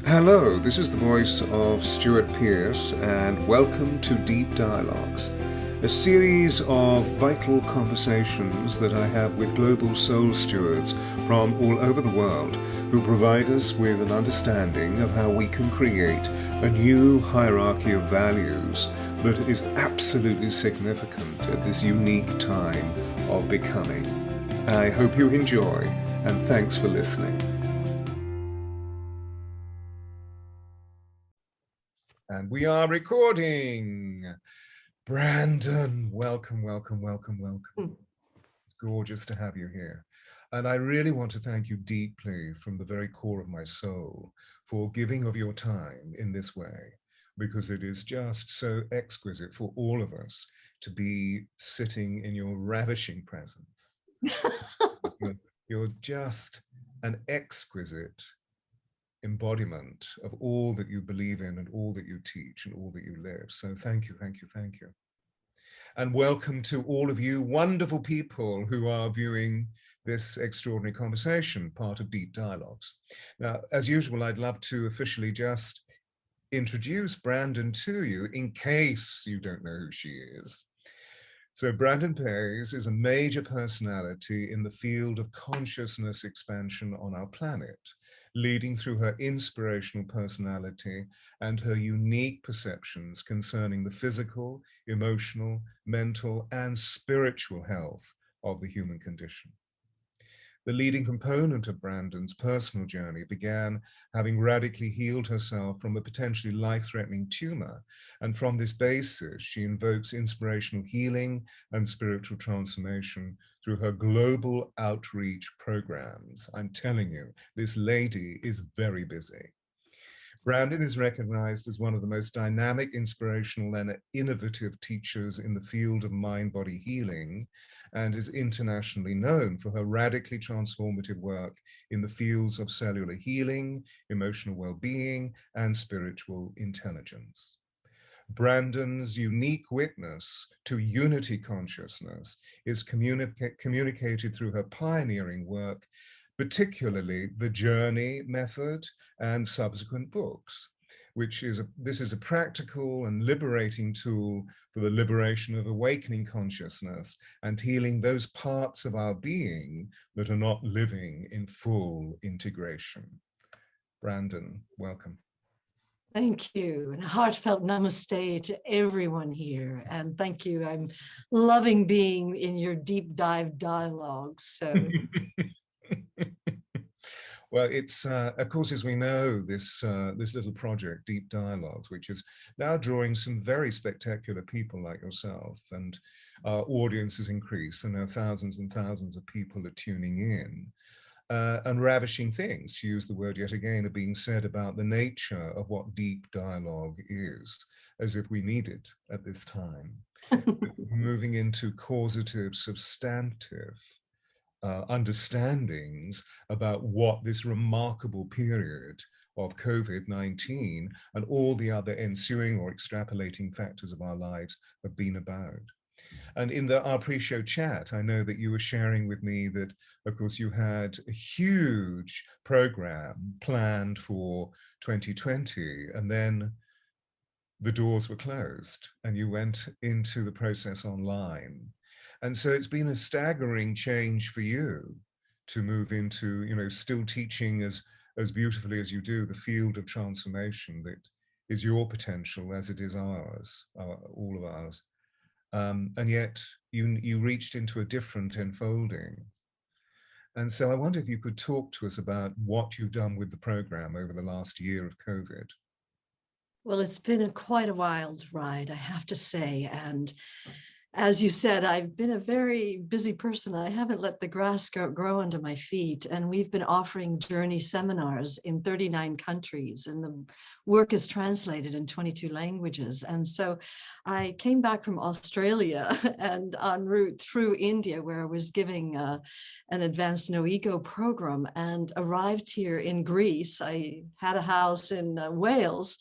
Hello, this is the voice of Stuart Pearce, and welcome to Deep Dialogues, a series of vital conversations that I have with global soul stewards from all over the world who provide us with an understanding of how we can create a new hierarchy of values that is absolutely significant at this unique time of becoming. I hope you enjoy, and thanks for listening. And we are recording. Brandon, welcome, welcome, welcome, welcome. It's gorgeous to have you here. And I really want to thank you deeply from the very core of my soul for giving of your time in this way, because it is just so exquisite for all of us to be sitting in your ravishing presence. You're just an exquisite embodiment of all that you believe in and all that you teach and all that you live. So thank you, thank you, thank you. And welcome to all of you wonderful people who are viewing this extraordinary conversation, part of Deep Dialogues. Now, as usual, I'd love to officially just introduce Brandon to you in case you don't know who she is. So Brandon BAYS is a major personality in the field of consciousness expansion on our planet, leading through her inspirational personality and her unique perceptions concerning the physical, emotional, mental, and spiritual health of the human condition. The leading component of Brandon's personal journey began having radically healed herself from a potentially life-threatening tumor. And from this basis, she invokes inspirational healing and spiritual transformation through her global outreach programs. I'm telling you, this lady is very busy. Brandon is recognized as one of the most dynamic, inspirational, and innovative teachers in the field of mind-body healing, and is internationally known for her radically transformative work in the fields of cellular healing, emotional well-being, and spiritual intelligence. Brandon's unique witness to unity consciousness is communicated through her pioneering work, particularly the Journey method and subsequent books, this is a practical and liberating tool for the liberation of awakening consciousness and healing those parts of our being that are not living in full integration. Brandon, welcome. Thank you, and a heartfelt namaste to everyone here. And thank you. I'm loving being in your deep dive dialogues. So, well, it's of course, as we know, this little project, Deep Dialogues, which is now drawing some very spectacular people like yourself, and our audience has increased, and now thousands and thousands of people are tuning in. And ravishing things, to use the word yet again, are being said about the nature of what deep dialogue is, as if we need it at this time. Moving into causative, substantive understandings about what this remarkable period of COVID-19 and all the other ensuing or extrapolating factors of our lives have been about. And in our pre-show chat, I know that you were sharing with me that, of course, you had a huge program planned for 2020, and then the doors were closed and you went into the process online. And so it's been a staggering change for you to move into, still teaching as beautifully as you do, the field of transformation that is your potential as it is ours, all of ours. And yet you reached into a different unfolding. And so I wonder if you could talk to us about what you've done with the program over the last year of COVID. well, it's been quite a wild ride, I have to say. And as you said, I've been a very busy person. I haven't let the grass grow under my feet. And we've been offering journey seminars in 39 countries, and the work is translated in 22 languages. And so I came back from Australia and en route through India, where I was giving an advanced no ego program, and arrived here in Greece. I had a house in Wales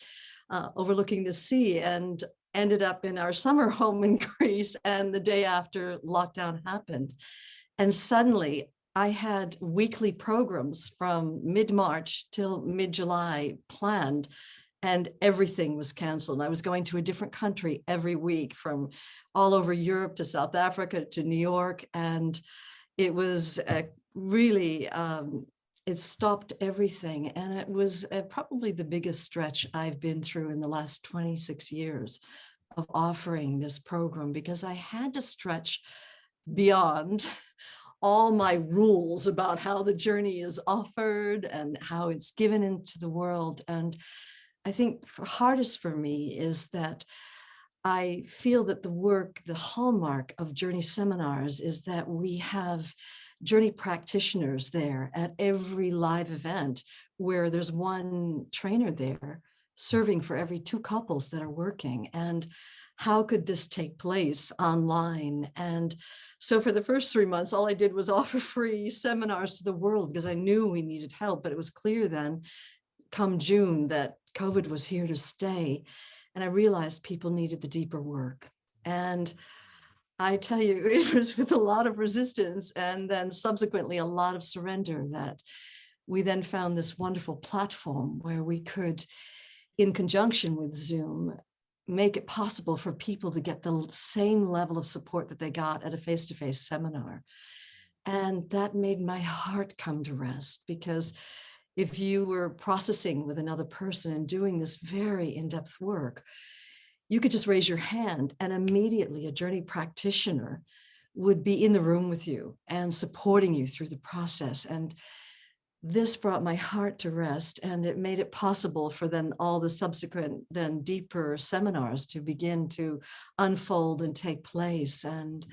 overlooking the sea, and ended up in our summer home in Greece. And the day after lockdown happened, and suddenly I had weekly programs from mid-March till mid-July planned, and everything was canceled. I was going to a different country every week, from all over Europe to South Africa to New York. And it was really, it stopped everything. And it was probably the biggest stretch I've been through in the last 26 years of offering this program, because I had to stretch beyond all my rules about how the journey is offered and how it's given into the world. And I think hardest for me is that I feel that the work, the hallmark of Journey seminars, is that we have Journey practitioners there at every live event, where there's one trainer there serving for every two couples that are working. And how could this take place online? And so for the first 3 months, all I did was offer free seminars to the world, because I knew we needed help. But it was clear then, come June, that COVID was here to stay. And I realized people needed the deeper work. And I tell you, it was with a lot of resistance and then subsequently a lot of surrender that we then found this wonderful platform where we could, in conjunction with Zoom, make it possible for people to get the same level of support that they got at a face-to-face seminar. And that made my heart come to rest, because if you were processing with another person and doing this very in-depth work, you could just raise your hand and immediately a Journey practitioner would be in the room with you and supporting you through the process. And this brought my heart to rest, and it made it possible for then all the subsequent, then deeper seminars to begin to unfold and take place. And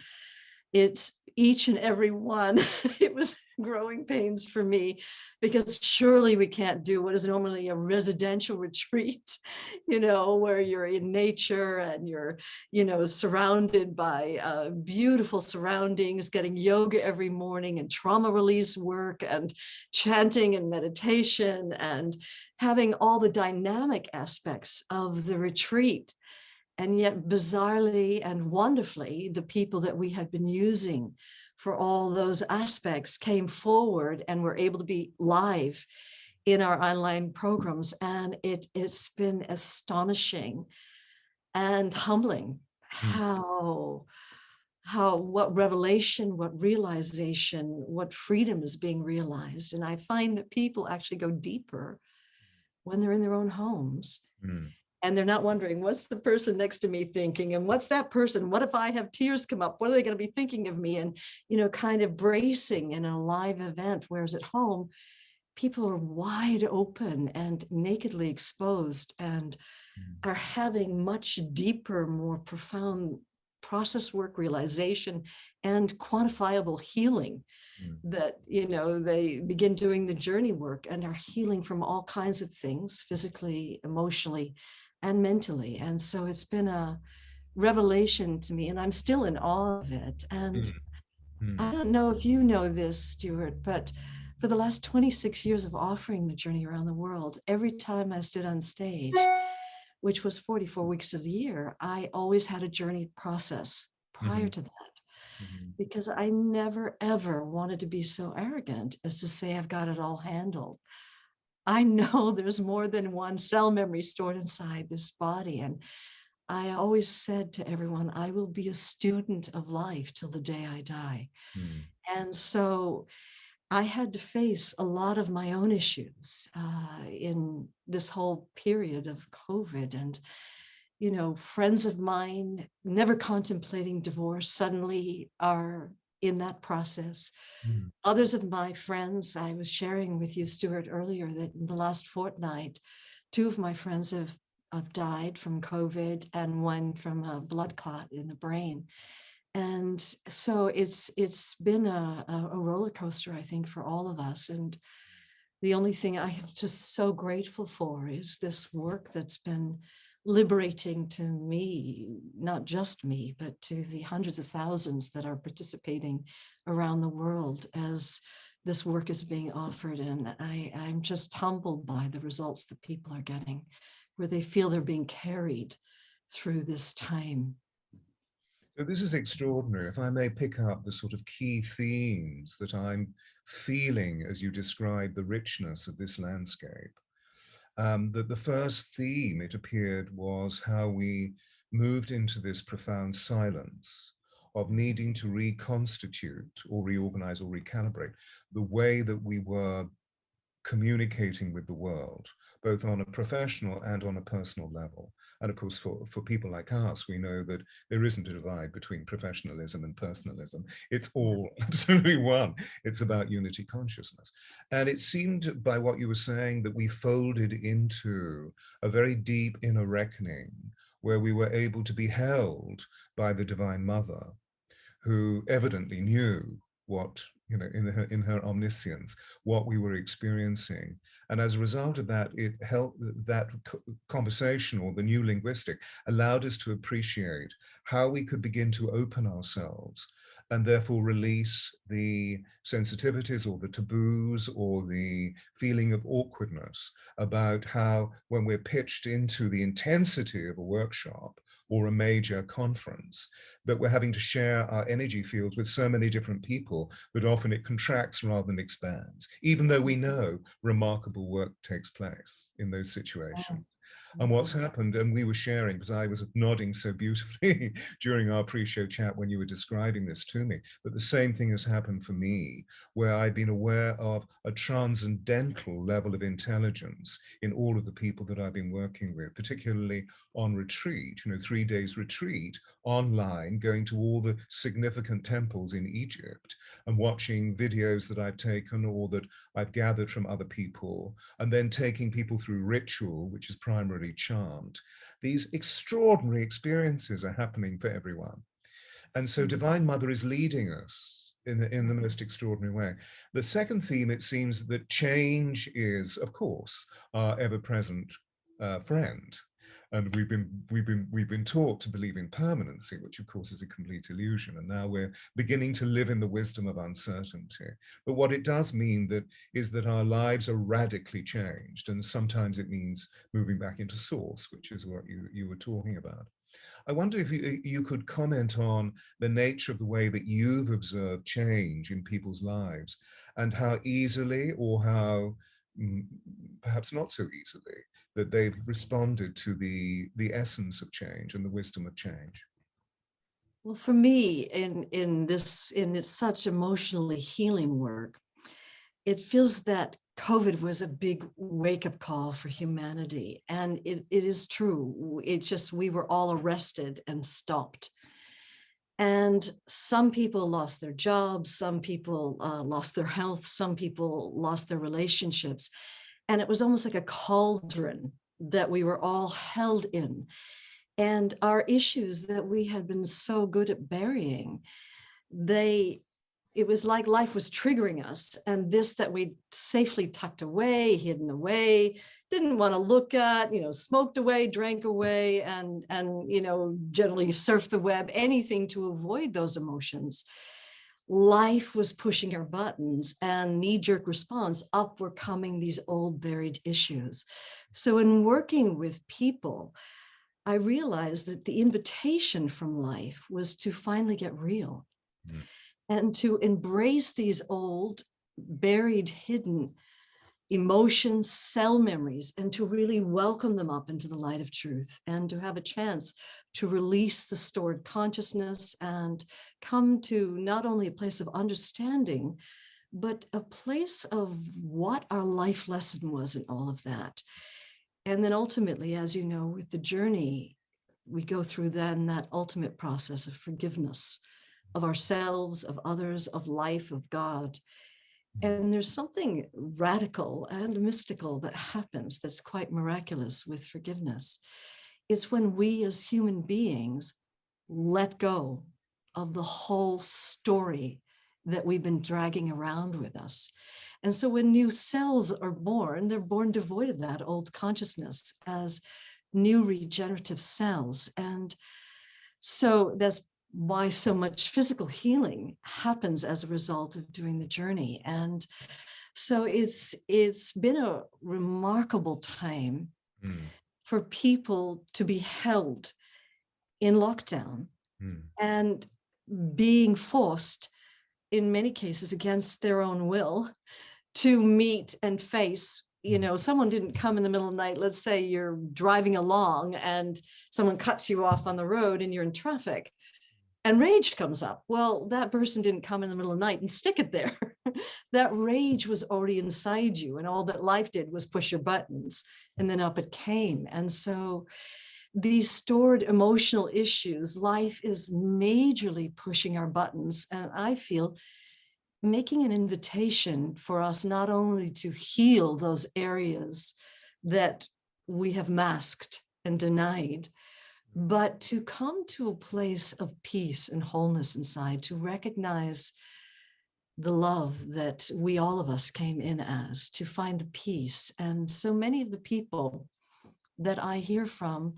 it's each and every one, it was growing pains for me, because surely we can't do what is normally a residential retreat, where you're in nature and you're, surrounded by beautiful surroundings, getting yoga every morning and trauma release work and chanting and meditation and having all the dynamic aspects of the retreat. And yet, bizarrely and wonderfully, the people that we had been using for all those aspects came forward and were able to be live in our online programs. And it's been astonishing and humbling what revelation, what realization, what freedom is being realized. And I find that people actually go deeper when they're in their own homes. And they're not wondering, what's the person next to me thinking? And what's that person? What if I have tears come up? What are they going to be thinking of me? And, kind of bracing in a live event. Whereas at home, people are wide open and nakedly exposed and are having much deeper, more profound process work, realization, and quantifiable healing. That, they begin doing the journey work and are healing from all kinds of things, physically, emotionally, and mentally. And so it's been a revelation to me, and I'm still in awe of it. And I don't know if you know this, Stuart, but for the last 26 years of offering the journey around the world, every time I stood on stage, which was 44 weeks of the year, I always had a journey process prior to that. Because I never, ever wanted to be so arrogant as to say I've got it all handled. I know there's more than one cell memory stored inside this body. And I always said to everyone, I will be a student of life till the day I die. And so I had to face a lot of my own issues in this whole period of COVID. And friends of mine never contemplating divorce suddenly are in that process. Others of my friends, I was sharing with you, Stuart, earlier, that in the last fortnight, 2 of my friends have died from COVID and one from a blood clot in the brain. And so it's been a roller coaster, I think, for all of us. And the only thing I am just so grateful for is this work that's been liberating to me, not just me, but to the hundreds of thousands that are participating around the world as this work is being offered. And I'm just humbled by the results that people are getting, where they feel they're being carried through this time. So this is extraordinary. If I may pick up the sort of key themes that I'm feeling as you described the richness of this landscape. That the first theme, it appeared, was how we moved into this profound silence of needing to reconstitute or reorganize or recalibrate the way that we were communicating with the world, both on a professional and on a personal level. And of course, for people like us, we know that there isn't a divide between professionalism and personalism. It's all absolutely one. It's about unity consciousness. And it seemed by what you were saying that we folded into a very deep inner reckoning where we were able to be held by the Divine Mother, who evidently knew what, in her omniscience, what we were experiencing. And as a result of that, it helped that conversation, or the new linguistic, allowed us to appreciate how we could begin to open ourselves and therefore release the sensitivities or the taboos or the feeling of awkwardness about how, when we're pitched into the intensity of a workshop or a major conference, that we're having to share our energy fields with so many different people that often it contracts rather than expands, even though we know remarkable work takes place in those situations. And what's happened, and we were sharing, because I was nodding so beautifully during our pre-show chat when you were describing this to me, but the same thing has happened for me, where I've been aware of a transcendental level of intelligence in all of the people that I've been working with, particularly on retreat, 3 days retreat online, going to all the significant temples in Egypt and watching videos that I've taken or that I've gathered from other people, and then taking people through ritual, which is primarily chant. These extraordinary experiences are happening for everyone. And so Divine Mother is leading us in the most extraordinary way. The second theme, it seems that change is, of course, our ever-present friend. And we've been taught to believe in permanency, which of course is a complete illusion. And now we're beginning to live in the wisdom of uncertainty. But what it does mean is that our lives are radically changed. And sometimes it means moving back into source, which is what you were talking about. I wonder if you could comment on the nature of the way that you've observed change in people's lives, and how easily, or how perhaps not so easily, that they've responded to the essence of change and the wisdom of change. Well, for me, in such emotionally healing work, it feels that COVID was a big wake-up call for humanity. And it is true. We were all arrested and stopped. And some people lost their jobs, some people lost their health, some people lost their relationships. And it was almost like a cauldron that we were all held in. And our issues that we had been so good at burying, it was like life was triggering us, and this that we safely tucked away, hidden away, didn't want to look at, smoked away, drank away, and generally surfed the web, anything to avoid those emotions. Life was pushing our buttons, and knee-jerk response, up were coming these old buried issues. So in working with people, I realized that the invitation from life was to finally get real. And to embrace these old, buried, hidden emotions, cell memories, and to really welcome them up into the light of truth, and to have a chance to release the stored consciousness and come to not only a place of understanding, but a place of what our life lesson was in all of that. And then ultimately, as you know, with the journey, we go through then that ultimate process of forgiveness of ourselves, of others, of life, of God. And there's something radical and mystical that happens that's quite miraculous with forgiveness. It's when we as human beings let go of the whole story that we've been dragging around with us. And so when new cells are born, they're born devoid of that old consciousness as new regenerative cells. And so that's why so much physical healing happens as a result of doing the journey. And so it's been a remarkable time for people to be held in lockdown and being forced in many cases against their own will, to meet and face, someone didn't come in the middle of the night. Let's say you're driving along and someone cuts you off on the road and you're in traffic and rage comes up. Well, that person didn't come in the middle of the night and stick it there. That rage was already inside you, and all that life did was push your buttons, and then up it came. And so these stored emotional issues, life is majorly pushing our buttons. And I feel making an invitation for us not only to heal those areas that we have masked and denied, but to come to a place of peace and wholeness inside, to recognize the love that we, all of us, came in as, to find the peace. And so many of the people that I hear from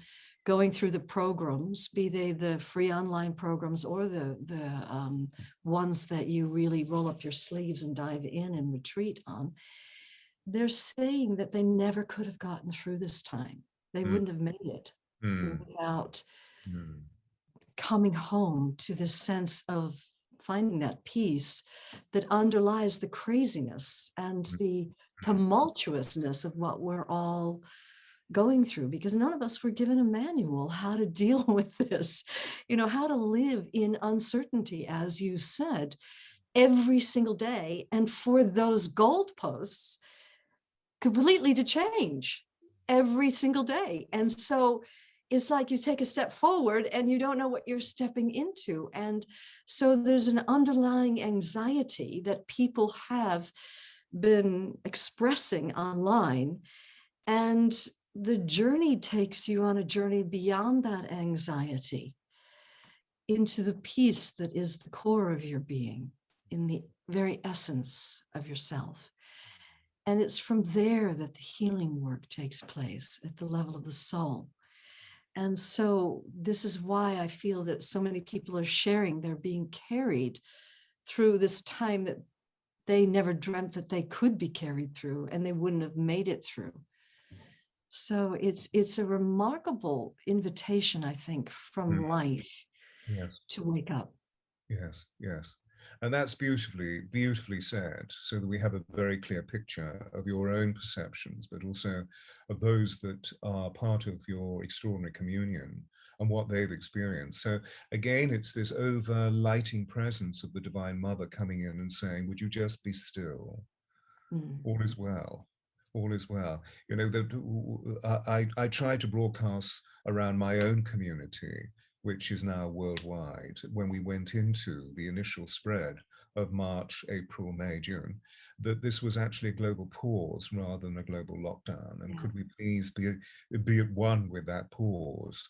going through the programs, be they the free online programs or the ones that you really roll up your sleeves and dive in and retreat on, they're saying that they never could have gotten through this time. They wouldn't have made it without coming home to this sense of finding that peace that underlies the craziness and the tumultuousness of what we're all going through, because none of us were given a manual how to deal with this, how to live in uncertainty, as you said, every single day. And for those goalposts completely to change every single day. And so it's like you take a step forward and you don't know what you're stepping into. And so there's an underlying anxiety that people have been expressing online. And the journey takes you on a journey beyond that anxiety into the peace that is the core of your being, in the very essence of yourself. And it's from there that the healing work takes place at the level of the soul. And so this is why I feel that so many people are sharing, they're being carried through this time that they never dreamt that they could be carried through, and they wouldn't have made it through. So it's a remarkable invitation, I think, from life to wake up. Yes, yes. And that's beautifully said, so that we have a very clear picture of your own perceptions, but also of those that are part of your extraordinary communion and what they've experienced. So again, it's this overlighting presence of the Divine Mother coming in and saying, would you just be still? All is well. All is well. I try to broadcast around my own community, which is now worldwide, when we went into the initial spread of March, April, May, June, that this was actually a global pause rather than a global lockdown. And could we please be at one with that pause?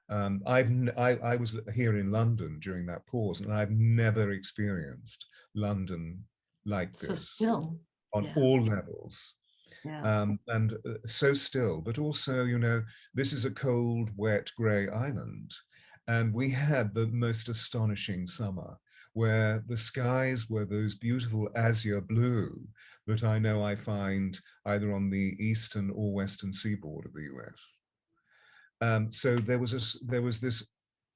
I was here in London during that pause, and I've never experienced London like this. So still. On all levels. And so still, but also, this is a cold, wet, grey island. And we had the most astonishing summer where the skies were those beautiful azure blue that I know I find either on the eastern or western seaboard of the US. So there was this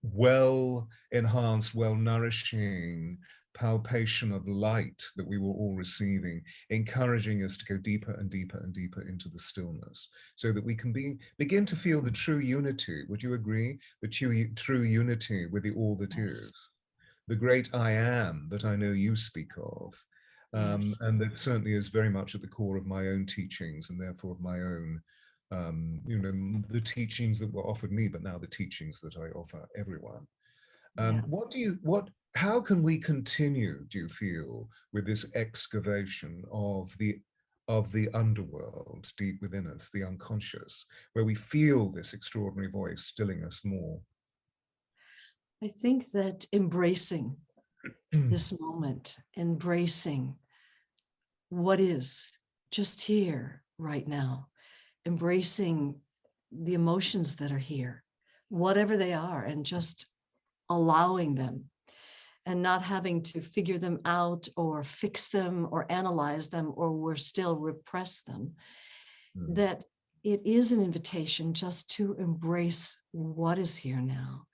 well-enhanced, well-nourishing palpation of light that we were all receiving, encouraging us to go deeper and deeper and deeper into the stillness, so that we can begin to feel the true unity. Would you agree? The true unity with the all that is, the great I am that I know you speak of. And that certainly is very much at the core of my own teachings, and therefore of my own the teachings that were offered me, but now the teachings that I offer everyone. How can we continue, do you feel, with this excavation of the underworld deep within us, the unconscious, where we feel this extraordinary voice stilling us more? I think that embracing this moment, embracing what is just here right now, embracing the emotions that are here, whatever they are, and just allowing them, and not having to figure them out or fix them or analyze them or worse still repress them. That it is an invitation just to embrace what is here now.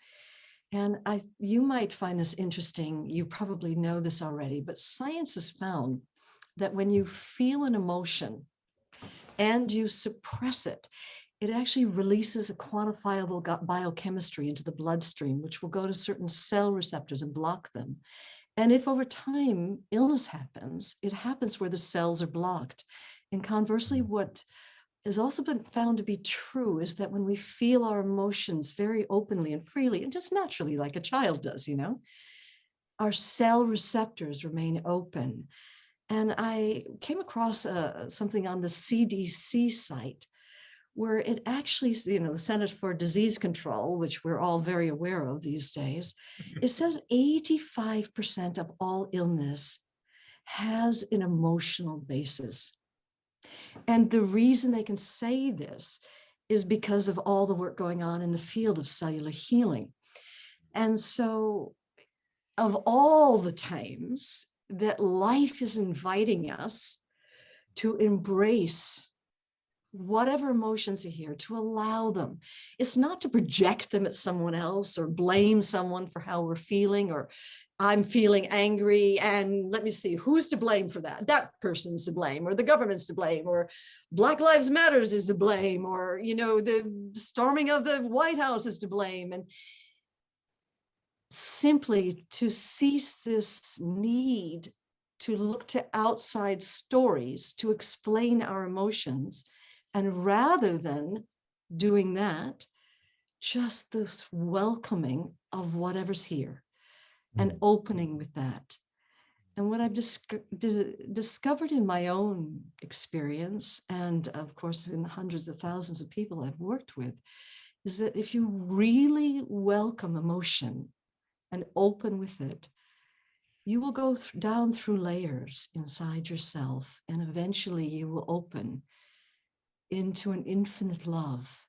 And you might find this interesting. You probably know this already, but science has found that when you feel an emotion and you suppress it, it actually releases a quantifiable biochemistry into the bloodstream, which will go to certain cell receptors and block them. And if over time illness happens, it happens where the cells are blocked. And conversely, what has also been found to be true is that when we feel our emotions very openly and freely, and just naturally, like a child does, our cell receptors remain open. And I came across something on the CDC site where it actually, the Centers for Disease Control, which we're all very aware of these days, it says 85% of all illness has an emotional basis. And the reason they can say this is because of all the work going on in the field of cellular healing. And so, of all the times that life is inviting us to embrace whatever emotions are here, to allow them. It's not to project them at someone else or blame someone for how we're feeling, or I'm feeling angry and let me see, who's to blame for that? That person's to blame, or the government's to blame, or Black Lives Matters is to blame, or, the storming of the White House is to blame. And simply to cease this need to look to outside stories to explain our emotions. And rather than doing that, just this welcoming of whatever's here and opening with that. And what I've discovered in my own experience, and of course in the hundreds of thousands of people I've worked with, is that if you really welcome emotion and open with it, you will go down through layers inside yourself, and eventually you will open into an infinite love,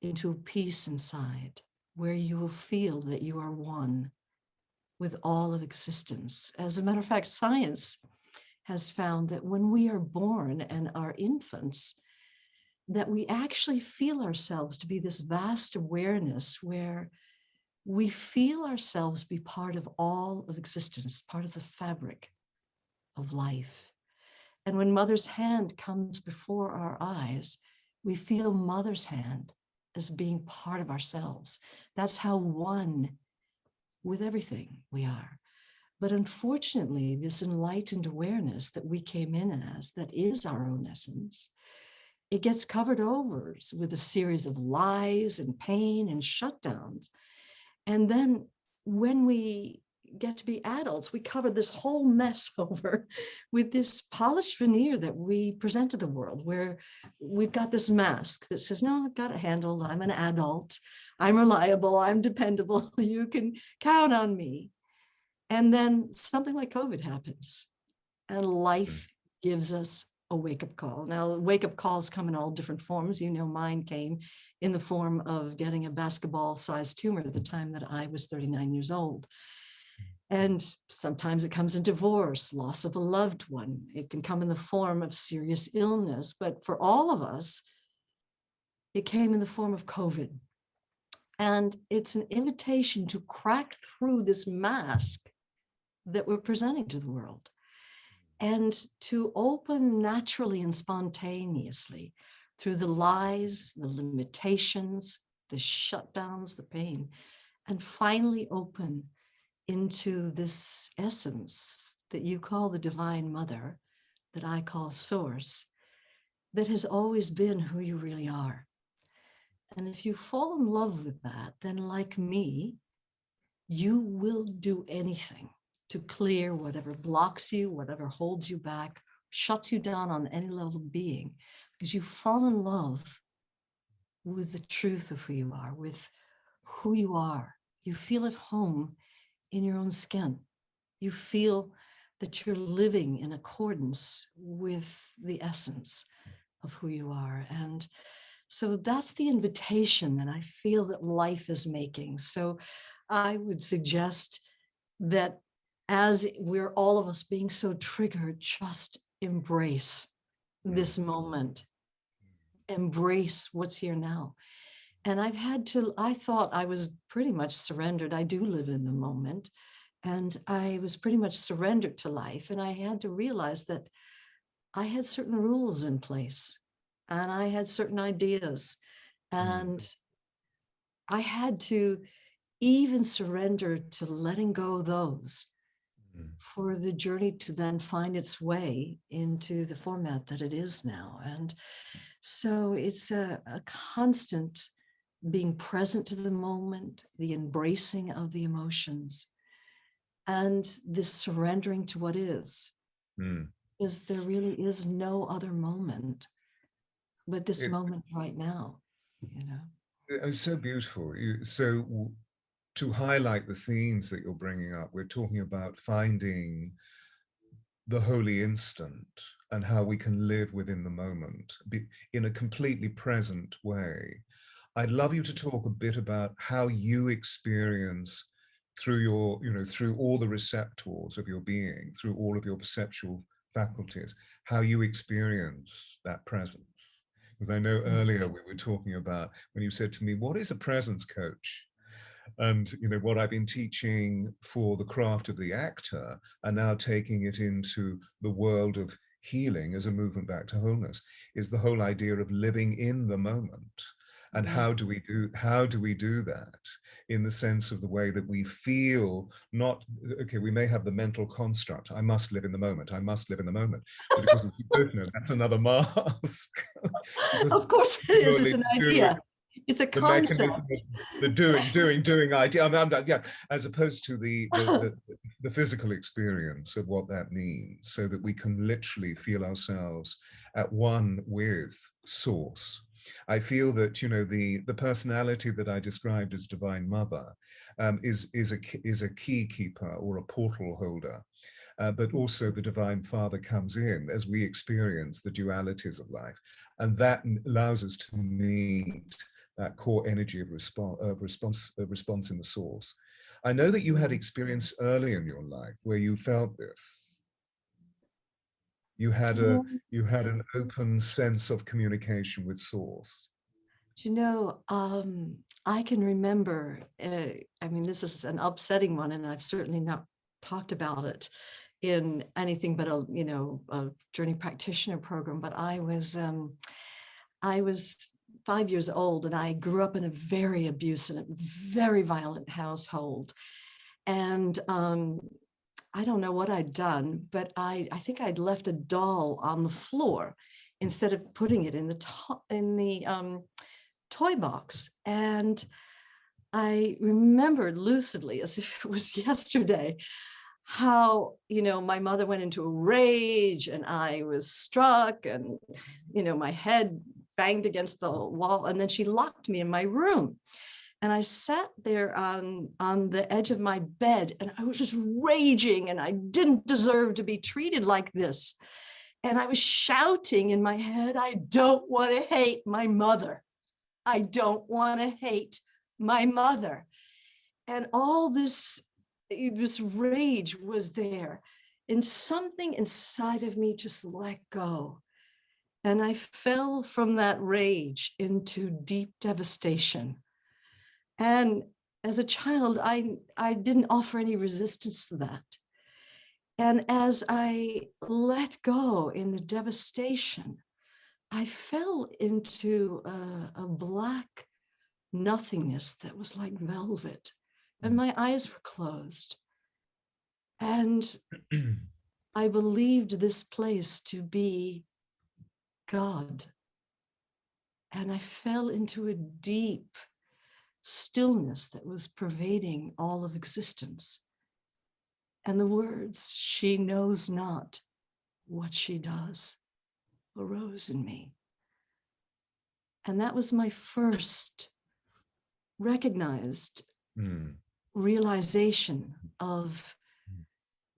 into a peace inside, where you will feel that you are one with all of existence. As a matter of fact, science has found that when we are born and are infants, that we actually feel ourselves to be this vast awareness where we feel ourselves be part of all of existence, part of the fabric of life. And when Mother's hand comes before our eyes, we feel Mother's hand as being part of ourselves. That's how one with everything we are. But unfortunately, this enlightened awareness that we came in as, that is our own essence, it gets covered over with a series of lies and pain and shutdowns. And then when we get to be adults, we cover this whole mess over with this polished veneer that we present to the world, where we've got this mask that says, no, I've got it handled. I'm an adult. I'm reliable. I'm dependable. You can count on me. And then something like COVID happens and life gives us a wake-up call. Now, wake-up calls come in all different forms. Mine came in the form of getting a basketball-sized tumor at the time that I was 39 years old. And sometimes it comes in divorce, loss of a loved one. It can come in the form of serious illness. But for all of us, it came in the form of COVID. And it's an invitation to crack through this mask that we're presenting to the world, and to open naturally and spontaneously through the lies, the limitations, the shutdowns, the pain, and finally open into this essence that you call the Divine Mother, that I call Source, that has always been who you really are. And if you fall in love with that, then like me, you will do anything to clear whatever blocks you, whatever holds you back, shuts you down on any level of being, because you fall in love with the truth of who you are, with who you are. You feel at home in your own skin. You feel that you're living in accordance with the essence of who you are. And so that's the invitation that I feel that life is making. So I would suggest that as we're all of us being so triggered, just embrace this moment, embrace what's here now. And I thought I was pretty much surrendered. I do live in the moment. And I was pretty much surrendered to life. And I had to realize that I had certain rules in place and I had certain ideas. And I had to even surrender to letting go of those for the journey to then find its way into the format that it is now. And so it's a constant being present to the moment, the embracing of the emotions, and this surrendering to what is. Because there really is no other moment but this moment right now, you know. It's so beautiful. To highlight the themes that you're bringing up, we're talking about finding the holy instant and how we can live within the moment in a completely present way. I'd love you to talk a bit about how you experience through your, through all the receptors of your being, through all of your perceptual faculties, how you experience that presence. Because I know earlier we were talking about when you said to me, what is a presence coach? And what I've been teaching for the craft of the actor and now taking it into the world of healing as a movement back to wholeness is the whole idea of living in the moment. And how do we do that in the sense of the way that we feel? Not okay, we may have the mental construct, I must live in the moment, I must live in the moment, but of course we both know that's another mask. Of course it is, it's an idea, it's a the concept. mechanism of the doing idea. Yeah, as opposed to the physical experience of what that means, so that we can literally feel ourselves at one with source. I feel that the personality that I described as Divine Mother is a key keeper or a portal holder. But also the Divine Father comes in as we experience the dualities of life. And that allows us to meet that core energy of response in the source. I know that you had experience early in your life where you felt this. You had an open sense of communication with source. I can remember, I mean, this is an upsetting one, and I've certainly not talked about it in anything but a journey practitioner program, but I was 5 years old and I grew up in a very abusive, very violent household. And I don't know what I'd done, but I think I'd left a doll on the floor instead of putting it in the toy box. And I remembered lucidly, as if it was yesterday, how my mother went into a rage and I was struck and my head banged against the wall, and then she locked me in my room. And I sat there on the edge of my bed and I was just raging, and I didn't deserve to be treated like this. And I was shouting in my head, I don't want to hate my mother. I don't want to hate my mother. And all this rage was there, and something inside of me just let go. And I fell from that rage into deep devastation. And as a child, I didn't offer any resistance to that. And as I let go in the devastation, I fell into a black nothingness that was like velvet, and my eyes were closed. And I believed this place to be God. And I fell into a deep stillness that was pervading all of existence. And the words, "She knows not what she does," arose in me. And that was my first recognized realization of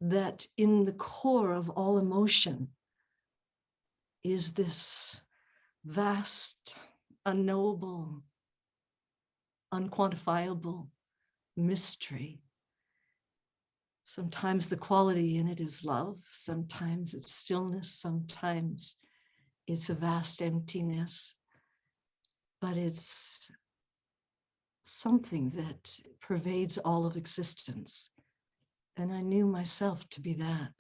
that in the core of all emotion is this vast, unknowable, unquantifiable mystery. Sometimes the quality in it is love, sometimes it's stillness, sometimes it's a vast emptiness, but it's something that pervades all of existence. And I knew myself to be that.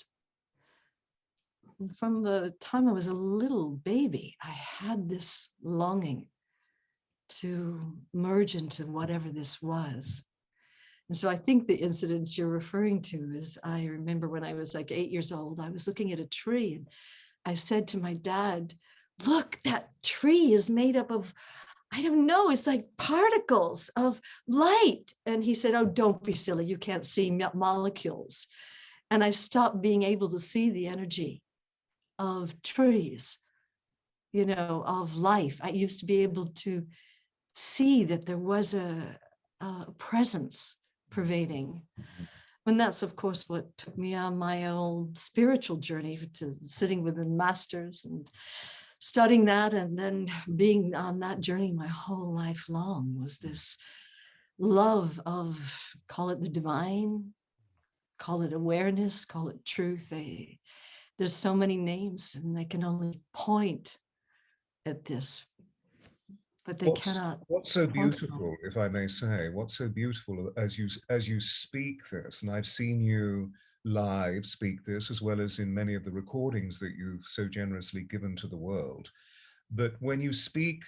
And from the time I was a little baby, I had this longing to merge into whatever this was. And so I think the incidents you're referring to is, I remember when I was like 8 years old, I was looking at a tree and I said to my dad, look, that tree is made up of, I don't know, it's like particles of light. And he said, oh, don't be silly. You can't see molecules. And I stopped being able to see the energy of trees, you know, of life. I used to be able to see that there was a presence pervading. And that's, of course, what took me on my own spiritual journey, to sitting with the masters and studying that, and then being on that journey my whole life long, was this love of, call it the divine, call it awareness, call it truth. There's so many names and they can only point at this, but they cannot. What's so quantify. beautiful, if I may say, what's so beautiful as you speak this, and I've seen you live speak this as well as in many of the recordings that you've so generously given to the world, that when you speak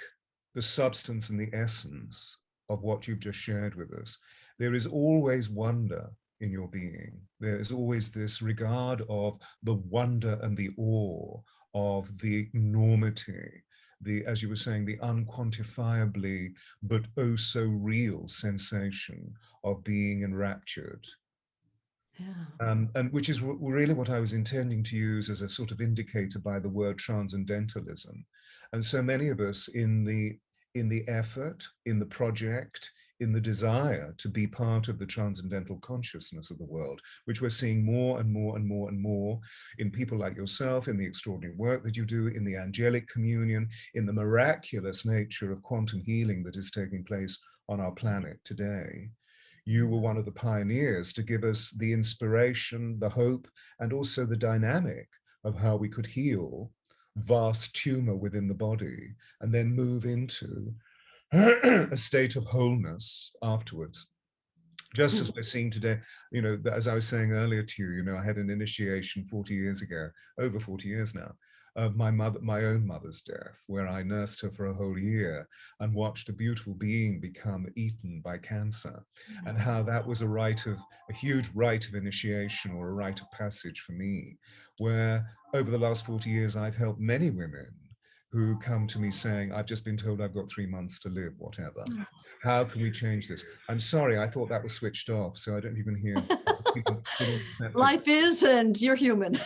the substance and the essence of what you've just shared with us, there is always wonder in your being. There is always this regard of the wonder and the awe of the enormity, the, as you were saying, the unquantifiably but oh so real sensation of being enraptured. Yeah. And which is really what I was intending to use as a sort of indicator by the word transcendentalism. And so many of us in the effort, in the project, in the desire to be part of the transcendental consciousness of the world, which we're seeing more and more and more and more in people like yourself, in the extraordinary work that you do, in the angelic communion, in the miraculous nature of quantum healing that is taking place on our planet today. You were one of the pioneers to give us the inspiration, the hope, and also the dynamic of how we could heal vast tumor within the body and then move into a state of wholeness afterwards. Just as we're seeing today, you know, as I was saying earlier to you, you know, I had an initiation 40 years ago, over 40 years now, of my own mother's death, where I nursed her for a whole year and watched a beautiful being become eaten by cancer, and how that was a huge rite of initiation, or a rite of passage for me, where over the last 40 years, I've helped many women who come to me saying, I've just been told I've got 3 months to live, whatever. How can we change this? I'm sorry, I thought that was switched off, so I don't even hear. Life is, and you're human.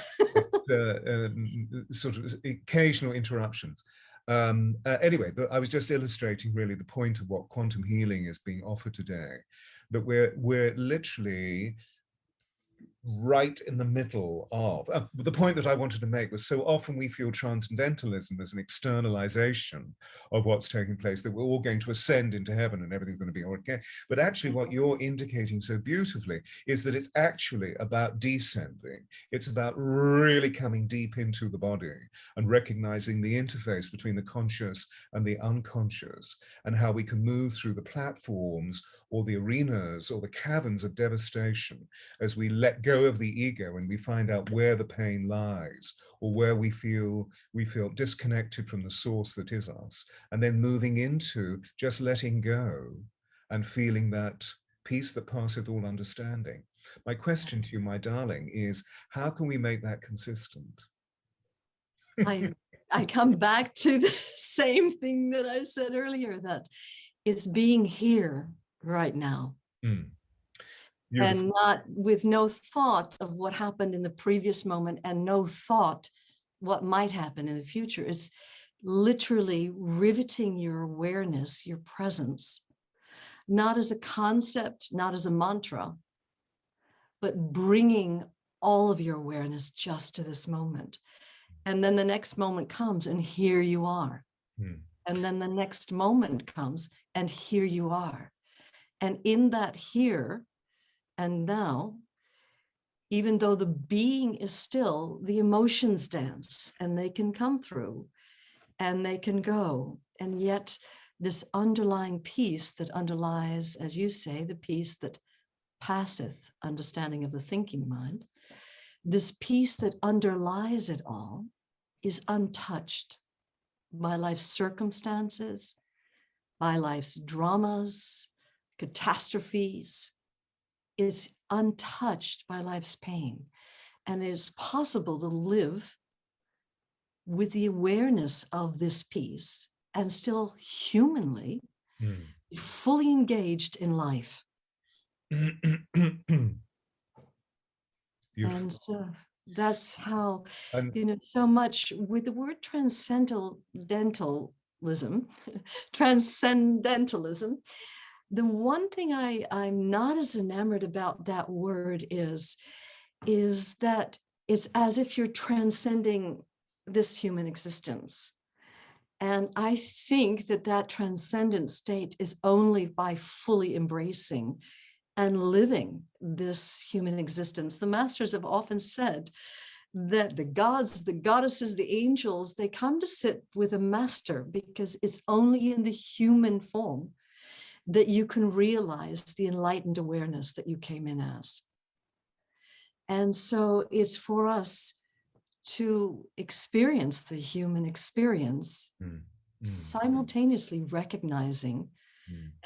Sort of occasional interruptions. Anyway, I was just illustrating really the point of what quantum healing is being offered today, that we're literally right in the middle of the point that I wanted to make was, so often we feel transcendentalism as an externalization of what's taking place, that we're all going to ascend into heaven and everything's going to be okay. But actually what you're indicating so beautifully is that it's actually about descending. It's about really coming deep into the body and recognizing the interface between the conscious and the unconscious, and how we can move through the platforms or the arenas or the caverns of devastation as we let go of the ego and we find out where the pain lies, or where we feel disconnected from the source that is us, and then moving into just letting go and feeling that peace that passeth all understanding. My question to you, my darling, is how can we make that consistent? I come back to the same thing that I said earlier, that it's being here right now. And not with no thought of what happened in the previous moment and no thought what might happen in the future. It's literally riveting your awareness, your presence, not as a concept, not as a mantra, but bringing all of your awareness just to this moment. And then the next moment comes and here you are. And then the next moment comes and here you are. And in that here and now, even though the being is still, the emotions dance and they can come through and they can go. And yet this underlying peace that underlies, as you say, the peace that passeth understanding of the thinking mind, this peace that underlies it all is untouched by life's circumstances, by life's dramas, catastrophes. It's untouched by life's pain. And it's possible to live with the awareness of this peace and still humanly be fully engaged in life. Beautiful. And so that's how, And so much with the word transcendentalism, the one thing I'm not as enamored about that word is that it's as if you're transcending this human existence. And I think that transcendent state is only by fully embracing and living this human existence. The masters have often said that the gods, the goddesses, the angels, they come to sit with a master because it's only in the human form that you can realize the enlightened awareness that you came in as. And so it's for us to experience the human experience, simultaneously recognizing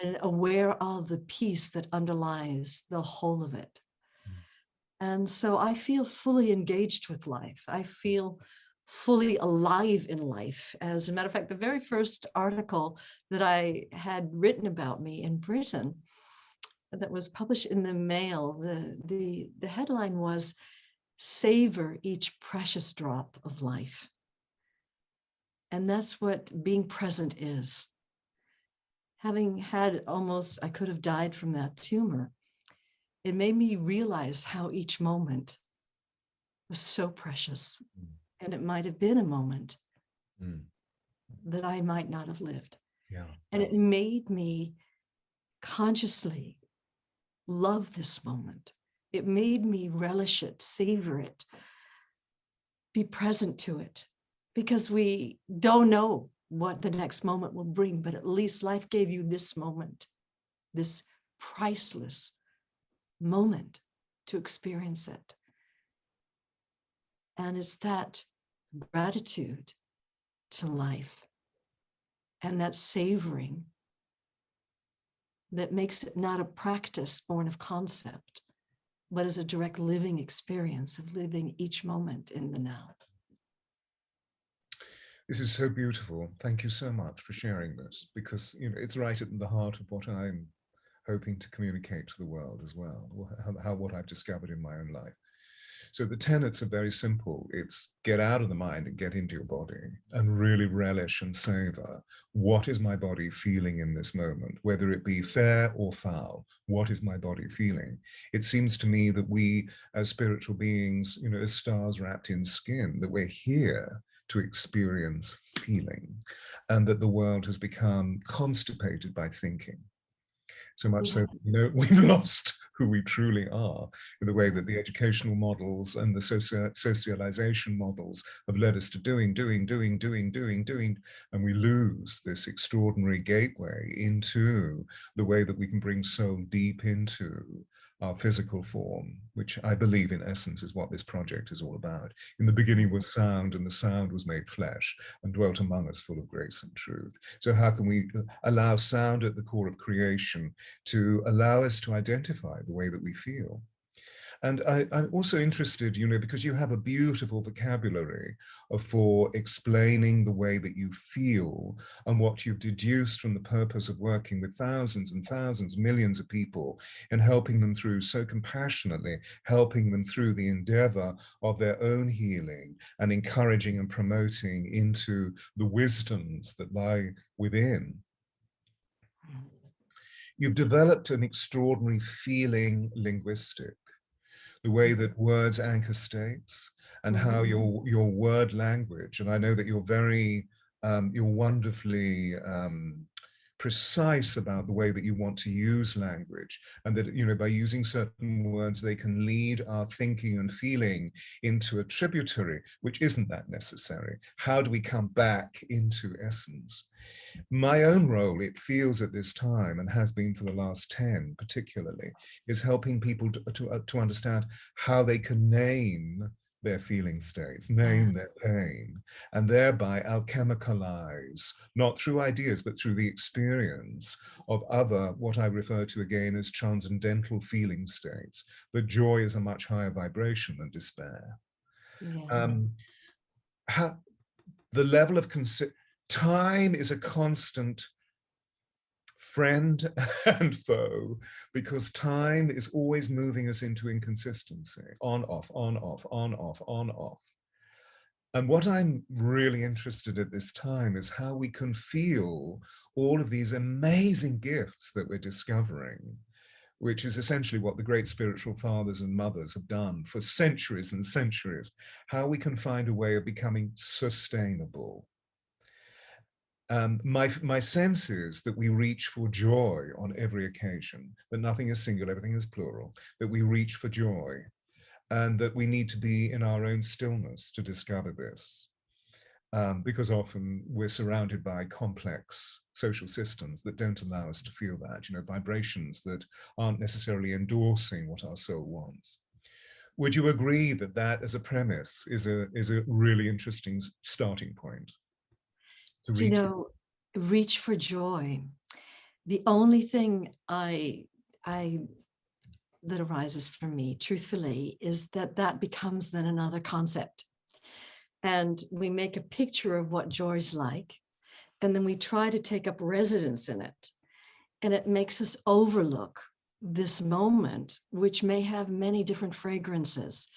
and aware of the peace that underlies the whole of it. And so I feel fully engaged with life. I feel fully alive in life. As a matter of fact, the very first article that I had written about me in Britain that was published in the Mail, the headline was "Savor Each Precious Drop of Life." And that's what being present is. Having had almost, I could have died from that tumor, it made me realize how each moment was so precious. And it might have been a moment that I might not have lived. yeah. And it made me consciously love this moment. It made me relish it, savor it, be present to it, because we don't know what the next moment will bring, but at least life gave you this moment, this priceless moment to experience it. And it's that gratitude to life and that savoring that makes it not a practice born of concept, but as a direct living experience of living each moment in the now. This is so beautiful. Thank you so much for sharing this, because it's right at the heart of what I'm hoping to communicate to the world as well, what I've discovered in my own life. So the tenets are very simple. It's get out of the mind and get into your body and really relish and savor. What is my body feeling in this moment? Whether it be fair or foul, what is my body feeling? It seems to me that we as spiritual beings, as stars wrapped in skin, that we're here to experience feeling, and that the world has become constipated by thinking. So much so that we've lost who we truly are, in the way that the educational models and the socialization models have led us to doing, and we lose this extraordinary gateway into the way that we can bring soul deep into our physical form, which I believe in essence is what this project is all about. In the beginning was sound, and the sound was made flesh and dwelt among us full of grace and truth. So how can we allow sound at the core of creation to allow us to identify the way that we feel? And I'm also interested, because you have a beautiful vocabulary for explaining the way that you feel and what you've deduced from the purpose of working with thousands and thousands, millions of people, and helping them through so compassionately, helping them through the endeavor of their own healing and encouraging and promoting into the wisdoms that lie within. You've developed an extraordinary feeling linguistic, the way that words anchor states, and how your word language, and I know that you're very, you're wonderfully precise about the way that you want to use language, and that, you know, by using certain words, they can lead our thinking and feeling into a tributary, which isn't that necessary. How do we come back into essence? My own role, it feels at this time, and has been for the last 10 particularly, is helping people to understand how they can name their feeling states, name their pain, and thereby alchemicalize, not through ideas, but through the experience of other, what I refer to again as transcendental feeling states. That joy is a much higher vibration than despair. Yeah. The level of time is a constant friend and foe, because time is always moving us into inconsistency, on, off, on, off, on, off, on, off. And what I'm really interested at this time is how we can feel all of these amazing gifts that we're discovering, which is essentially what the great spiritual fathers and mothers have done for centuries and centuries, how we can find a way of becoming sustainable. My sense is that we reach for joy on every occasion, that nothing is singular, everything is plural, that we reach for joy, and that we need to be in our own stillness to discover this. Because often we're surrounded by complex social systems that don't allow us to feel that, you know, vibrations that aren't necessarily endorsing what our soul wants. Would you agree that that as a premise is a really interesting starting point? Do you know, reach for joy. The only thing that arises for me, truthfully, is that becomes then another concept. And we make a picture of what joy's like, and then we try to take up residence in it. And it makes us overlook this moment, which may have many different fragrances,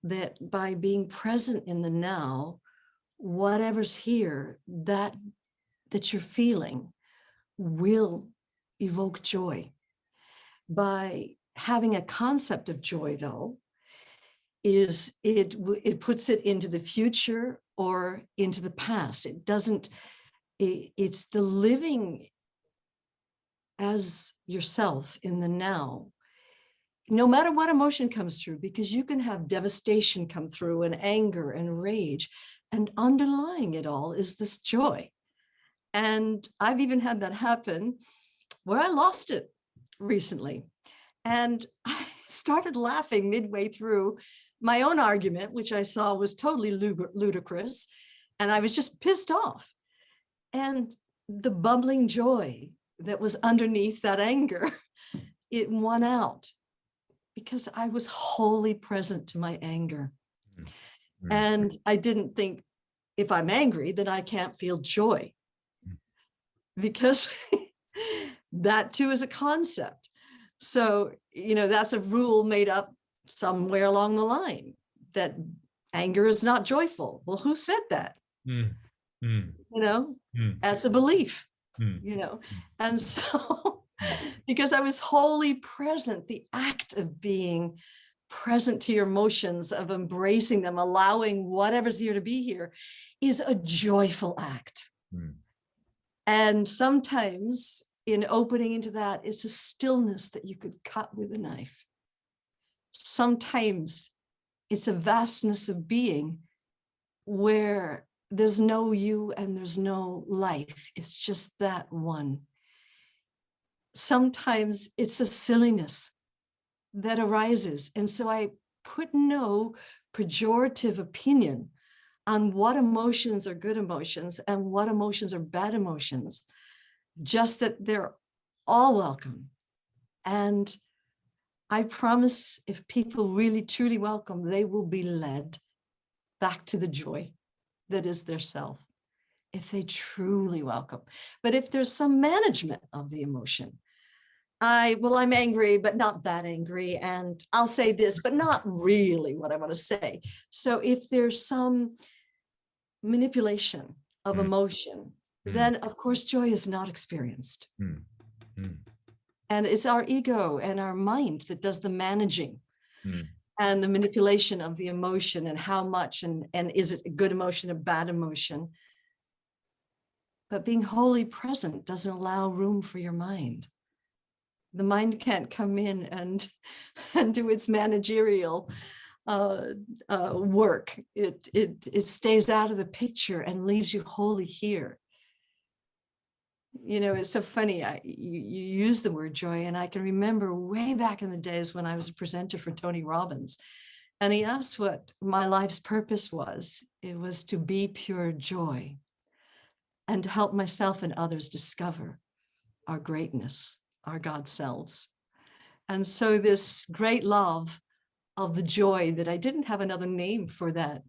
that by being present in the now, whatever's here, that you're feeling will evoke joy. By having a concept of joy, though, is it puts it into the future or into the past. It doesn't, it's the living as yourself in the now, no matter what emotion comes through, because you can have devastation come through and anger and rage, and underlying it all is this joy. And I've even had that happen where I lost it recently. And I started laughing midway through my own argument, which I saw was totally ludicrous. And I was just pissed off. And the bubbling joy that was underneath that anger, it won out because I was wholly present to my anger. Mm-hmm. And I didn't think, if I'm angry, then I can't feel joy, because that too is a concept. So, you know, that's a rule made up somewhere along the line, that anger is not joyful. Well, who said that? You know, that's a belief, you know. And so, because I was wholly present, the act of being present to your emotions, of embracing them, allowing whatever's here to be here, is a joyful act. And sometimes in opening into that, it's a stillness that you could cut with a knife. Sometimes it's a vastness of being where there's no you and there's no life. It's just that one. Sometimes it's a silliness that arises. And so I put no pejorative opinion on what emotions are good emotions and what emotions are bad emotions, just that they're all welcome. And I promise, if people really truly welcome, they will be led back to the joy that is their self, if they truly welcome. But if there's some management of the emotion, I'm angry, but not that angry. And I'll say this, but not really what I want to say. So if there's some manipulation of emotion, then of course joy is not experienced. And it's our ego and our mind that does the managing and the manipulation of the emotion, and how much, and is it a good emotion, a bad emotion? But being wholly present doesn't allow room for your mind. The mind can't come in and do its managerial work. It stays out of the picture and leaves you wholly here. You know, it's so funny. You use the word joy, and I can remember way back in the days when I was a presenter for Tony Robbins, and he asked what my life's purpose was. It was to be pure joy and to help myself and others discover our greatness, our God selves. And so this great love of the joy that I didn't have another name for, that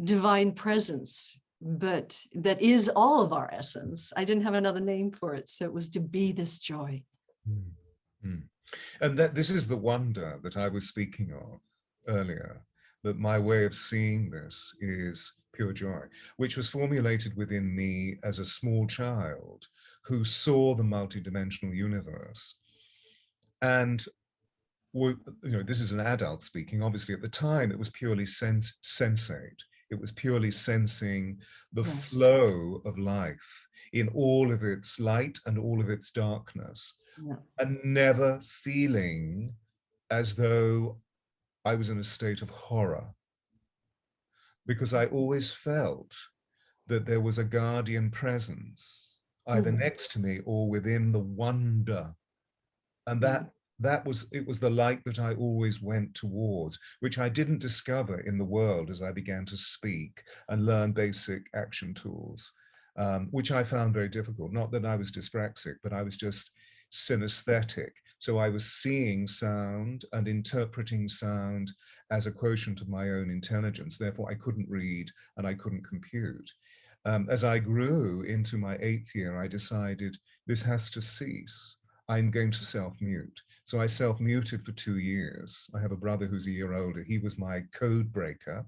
divine presence, but that is all of our essence. I didn't have another name for it. So it was to be this joy. Mm. And that this is the wonder that I was speaking of earlier, that my way of seeing this is pure joy, which was formulated within me as a small child who saw the multidimensional universe. And this is an adult speaking. Obviously, at the time, it was purely sensate. It was purely sensing the flow of life in all of its light and all of its darkness, and never feeling as though I was in a state of horror, because I always felt that there was a guardian presence either next to me or within the wonder. And it was the light that I always went towards, which I didn't discover in the world as I began to speak and learn basic action tools, which I found very difficult. Not that I was dyspraxic, but I was just synesthetic. So I was seeing sound and interpreting sound as a quotient of my own intelligence. Therefore, I couldn't read and I couldn't compute. As I grew into my 8th year, I decided this has to cease. I'm going to self-mute. So I self-muted for 2 years. I have a brother who's a year older. He was my code breaker.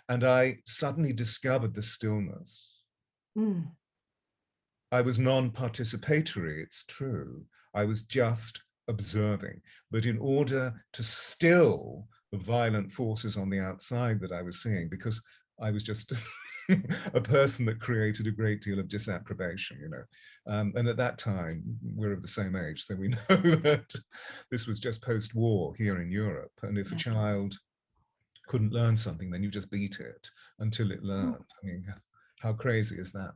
And I suddenly discovered the stillness. I was non-participatory, it's true. I was just observing. But in order to still the violent forces on the outside that I was seeing, because I was just a person that created a great deal of disapprobation, and at that time, we're of the same age, so we know that this was just post-war here in Europe. And if a child couldn't learn something, then you just beat it until it learned. I mean, how crazy is that?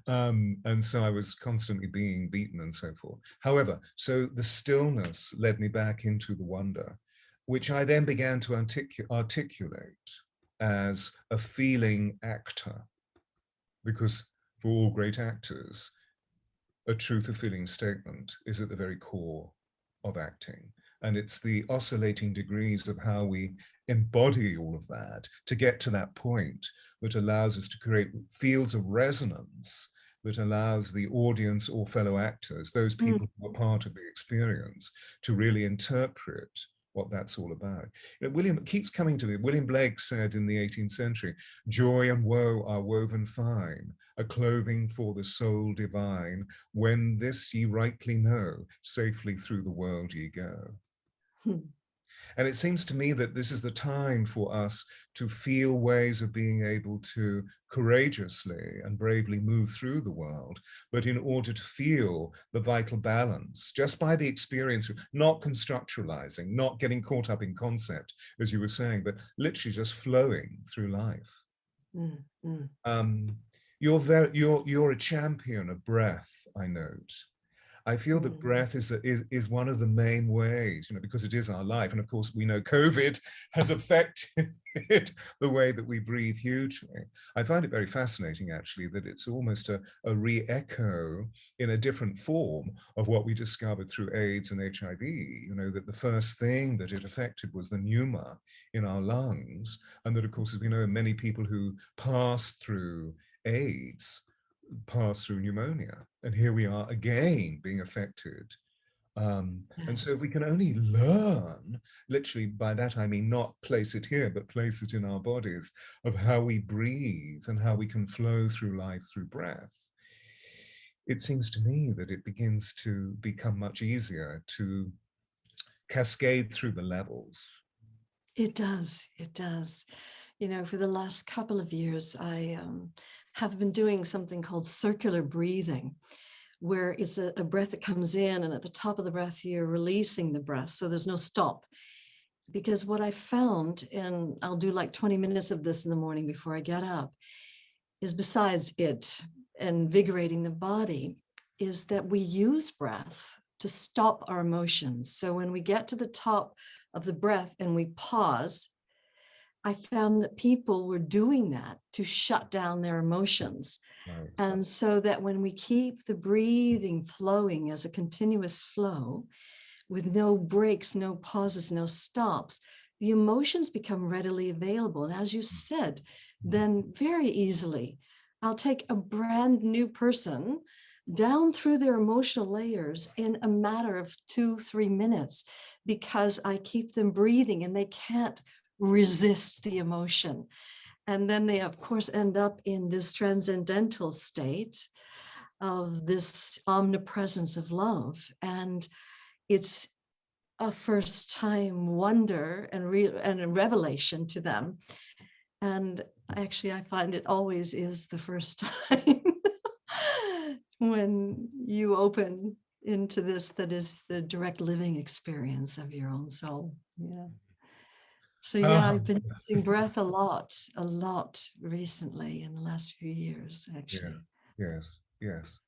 And so I was constantly being beaten and so forth. However, so the stillness led me back into the wonder, which I then began to articulate as a feeling actor, because for all great actors, a truth of feeling statement is at the very core of acting. And it's the oscillating degrees of how we embody all of that to get to that point that allows us to create fields of resonance that allows the audience or fellow actors, those people who are part of the experience, to really interpret what that's all about. William, it keeps coming to me. William Blake said in the 18th century, joy and woe are woven fine, a clothing for the soul divine. When this ye rightly know, safely through the world ye go. And it seems to me that this is the time for us to feel ways of being able to courageously and bravely move through the world, but in order to feel the vital balance, just by the experience of not constructualizing, not getting caught up in concept, as you were saying, but literally just flowing through life. You're a champion of breath, I note. I feel that breath is one of the main ways, because it is our life. And of course, we know COVID has affected the way that we breathe hugely. I find it very fascinating, actually, that it's almost a re-echo in a different form of what we discovered through AIDS and HIV, that the first thing that it affected was the pneuma in our lungs. And that, of course, as we know, many people who passed through AIDS pass through pneumonia, and here we are again being affected. And so we can only learn, literally by that I mean not place it here, but place it in our bodies, of how we breathe and how we can flow through life through breath. It seems to me that it begins to become much easier to cascade through the levels. It does. For the last couple of years, have been doing something called circular breathing, where it's a breath that comes in, and at the top of the breath, you're releasing the breath. So there's no stop. Because what I found, and I'll do like 20 minutes of this in the morning before I get up, is besides it invigorating the body, is that we use breath to stop our emotions. So when we get to the top of the breath and we pause, I found that people were doing that to shut down their emotions. Right. And so that when we keep the breathing flowing as a continuous flow, with no breaks, no pauses, no stops, the emotions become readily available. And as you said, then very easily, I'll take a brand new person down through their emotional layers in a matter of 2-3 minutes, because I keep them breathing and they can't resist the emotion. And then they, of course, end up in this transcendental state of this omnipresence of love. And it's a first time wonder and a revelation to them. And actually, I find it always is the first time when you open into this, that is the direct living experience of your own soul. Yeah. So yeah, I've been using breath a lot recently in the last few years, actually. Yes, yes.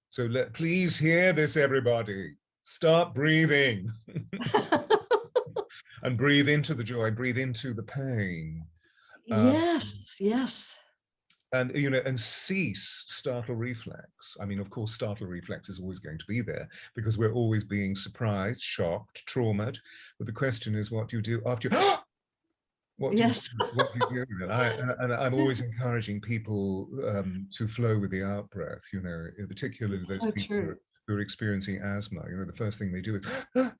So please hear this, everybody. Start breathing and breathe into the joy, breathe into the pain. Yes. And, and cease startle reflex. I mean, of course, startle reflex is always going to be there because we're always being surprised, shocked, traumatized. But the question is, what do you do after you, what do you do? And I'm always encouraging people to flow with the out breath, particularly It's those so people true. who are experiencing asthma. The first thing they do is,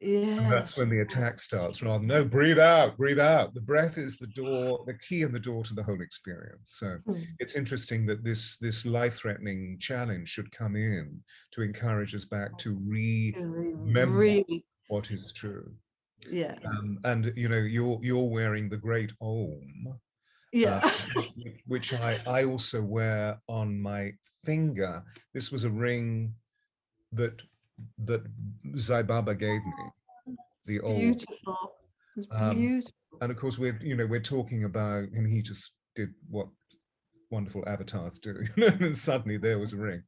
and that's Yes. when the attack starts. Rather than, no, breathe out, breathe out. The breath is the door, the key and the door to the whole experience. So it's interesting that this life-threatening challenge should come in to encourage us back to remember Really, what is true. yeah. And you're wearing the great Om, uh, Yeah. which I also wear on my finger. This was a ring that Sai Baba gave me, It's the Om. beautiful. It's Um, beautiful. and of course, we're talking about him. He just did what wonderful avatars do. And suddenly there was a ring.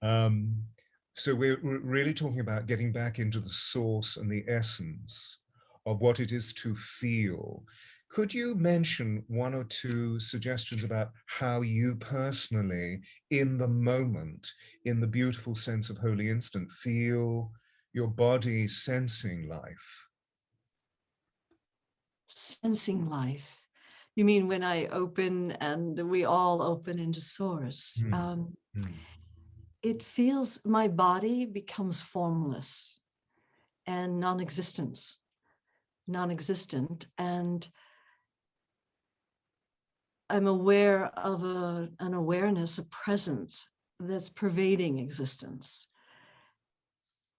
Um, so we're really talking about getting back into the source and the essence of what it is to feel. Could you mention one or two suggestions about how you personally, in the moment, in the beautiful sense of holy instant, feel your body sensing life? Sensing life. You mean when I open and we all open into source? Mm, mm. It feels my body becomes formless and non-existent, and I'm aware of an awareness, a presence that's pervading existence.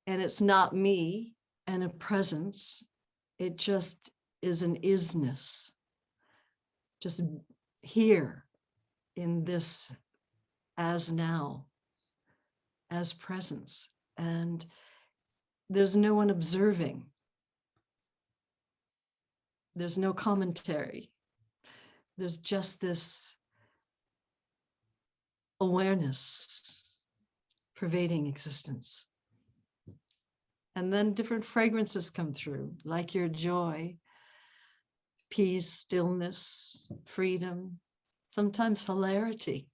And it's not me and a presence. It just is an isness, just here in this as now, as presence. And there's no one observing. There's no commentary. There's just this awareness pervading existence. And then different fragrances come through, like your joy, peace, stillness, freedom, sometimes hilarity.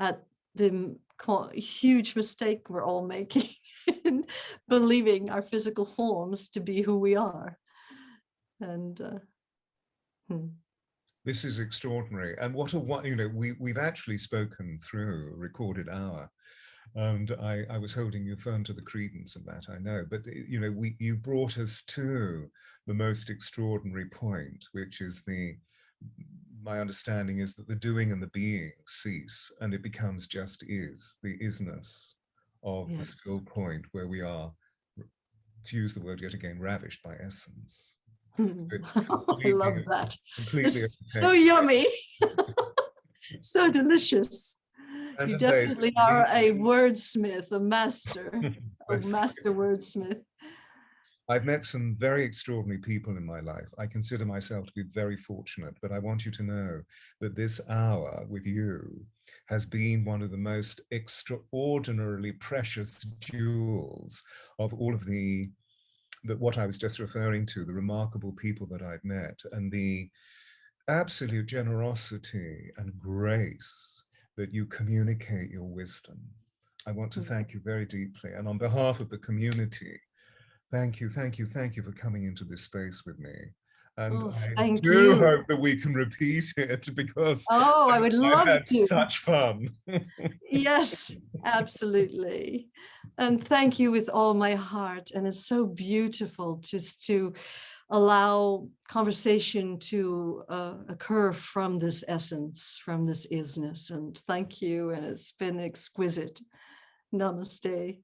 At the huge mistake we're all making in believing our physical forms to be who we are. And This is extraordinary. And we've actually spoken through a recorded hour. And I was holding you firm to the credence of that, I know. But, you brought us to the most extraordinary point, which is my understanding is that the doing and the being cease, and it becomes just is, the isness of the still point where we are, to use the word yet again, ravished by essence. I love that. Completely It's so okay. yummy. So delicious. You Brandon Bays definitely with are me. a wordsmith, a master Bless you. wordsmith. I've met some very extraordinary people in my life. I consider myself to be very fortunate, but I want you to know that this hour with you has been one of the most extraordinarily precious jewels of all of what I was just referring to, the remarkable people that I've met, and the absolute generosity and grace that you communicate your wisdom. I want to thank you very deeply. And on behalf of the community, thank you, thank you, thank you for coming into this space with me. And Oh, I thank do you. hope that we can repeat it because Oh, I would I've love had to. such fun. Yes, absolutely. And thank you with all my heart. And it's so beautiful just to allow conversation to occur from this essence, from this isness. And thank you. And it's been exquisite. Namaste.